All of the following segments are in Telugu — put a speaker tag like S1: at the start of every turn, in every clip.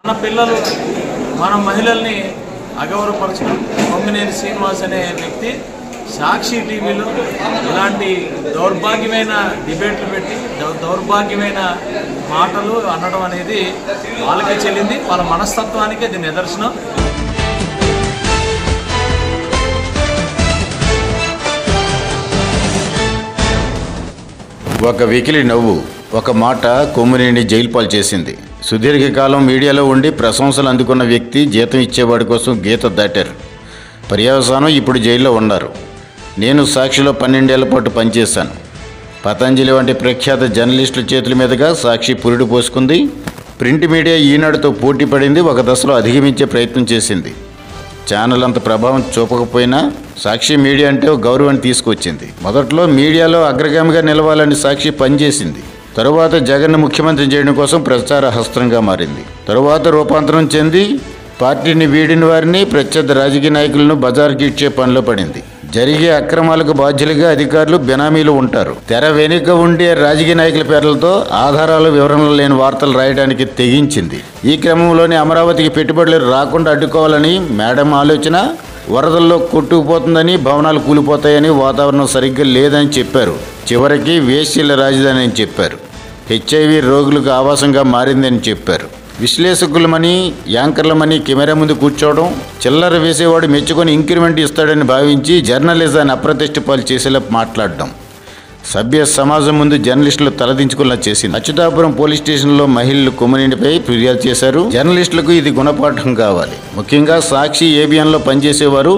S1: మన పిల్లలు మన మహిళల్ని అగౌరవపరచడం కొమ్మినేని శ్రీనివాస్ అనే వ్యక్తి సాక్షి టీవీలో ఇలాంటి దౌర్భాగ్యమైన డిబేట్లు పెట్టి దౌర్భాగ్యమైన మాటలు అనడం అనేది వాళ్ళకే చెల్లింది, వాళ్ళ మనస్తత్వానికి అది నిదర్శనం.
S2: ఒక వెకిలి నవ్వు ఒక మాట కొమ్మినేని జైలు పాలు చేసింది. సుదీర్ఘకాలం మీడియాలో ఉండి ప్రశంసలు అందుకున్న వ్యక్తి జీతం ఇచ్చేవాడి కోసం గీత దాటారు. పర్యవసానం ఇప్పుడు జైల్లో ఉన్నారు. నేను సాక్షిలో 12 ఏళ్ల పాటు పనిచేశాను. పతంజలి వంటి ప్రఖ్యాత జర్నలిస్టుల చేతుల మీదుగా సాక్షి పురుడు పోసుకుంది. ప్రింట్ మీడియా ఈనాడుతో పోటీ పడింది. ఒక దశలో అధిగమించే ప్రయత్నం చేసింది. ఛానల్ అంత ప్రభావం చూపకపోయినా సాక్షి మీడియా అంటే గౌరవాన్ని తీసుకొచ్చింది. మొదట్లో మీడియాలో అగ్రగామిగా నిలవాలని సాక్షి పనిచేసింది. తరువాత జగన్ను ముఖ్యమంత్రి చేయడం కోసం ప్రచార హస్త్రంగా మారింది. తరువాత రూపాంతరం చెంది పార్టీని వీడిన వారిని, ప్రత్యర్థి రాజకీయ నాయకులను బజారుకి ఇచ్చే పనిలో పడింది. జరిగే అక్రమాలకు బాధ్యులుగా అధికారులు, బినామీలు ఉంటారు. తెర వెనుక ఉండే రాజకీయ నాయకుల పేర్లతో ఆధారాలు, వివరణలు లేని వార్తలు రాయడానికి తెగించింది. ఈ క్రమంలోనే అమరావతికి పెట్టుబడులు రాకుండా అడ్డుకోవాలని మేడం ఆలోచన. వరదల్లో కొట్టుకుపోతుందని, భవనాలు కూలిపోతాయని, వాతావరణం సరిగ్గా లేదని చెప్పారు. చివరికి వేశ్యల రాజధాని అని చెప్పారు. హెచ్ఐవి రోగులకు ఆవాసంగా మారిందని చెప్పారు. విశ్లేషకులమని, యాంకర్లమని కెమెరా ముందు కూర్చోవడం, చిల్లర వేసేవాడు మెచ్చుకొని ఇంక్రిమెంట్ ఇస్తాడని భావించి జర్నలిజాన్ని అప్రతిష్ట పాలు చేసేలా మాట్లాడడం సభ్య సమాజం ముందు జర్నలిస్టులు తలదించుకునేలా చేసింది. అచ్యుతాపురం పోలీస్ స్టేషన్లో మహిళలు కొమ్మినేనిపై ఫిర్యాదు చేశారు. జర్నలిస్టులకు ఇది గుణపాఠం కావాలి. ముఖ్యంగా సాక్షి, ఏబిఎన్లో పనిచేసేవారు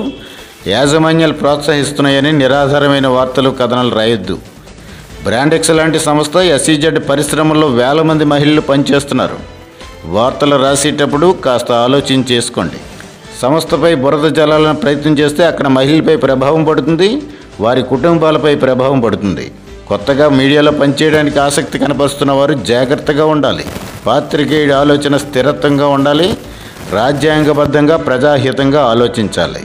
S2: యాజమాన్యాలు ప్రోత్సహిస్తున్నాయని నిరాధారమైన వార్తలు, కథనాలు రాయొద్దు. బ్రాండెక్స్ లాంటి సంస్థ, ఎస్ఈజెడ్ పరిశ్రమల్లో వేల మంది మహిళలు పనిచేస్తున్నారు. వార్తలు రాసేటప్పుడు కాస్త ఆలోచన చేసుకోండి. సంస్థపై బురద జలాలను ప్రయత్నం చేస్తే అక్కడ మహిళలపై ప్రభావం పడుతుంది, వారి కుటుంబాలపై ప్రభావం పడుతుంది. కొత్తగా మీడియాలో పనిచేయడానికి ఆసక్తి కనపరుస్తున్న వారు జాగ్రత్తగా ఉండాలి. పాత్రికేయుడి ఆలోచన స్థిరత్వంగా ఉండాలి. రాజ్యాంగబద్ధంగా, ప్రజాహితంగా ఆలోచించాలి.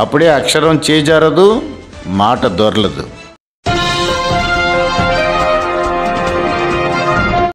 S2: అప్పుడే అక్షరం చేజారదు, మాట దొరలదు.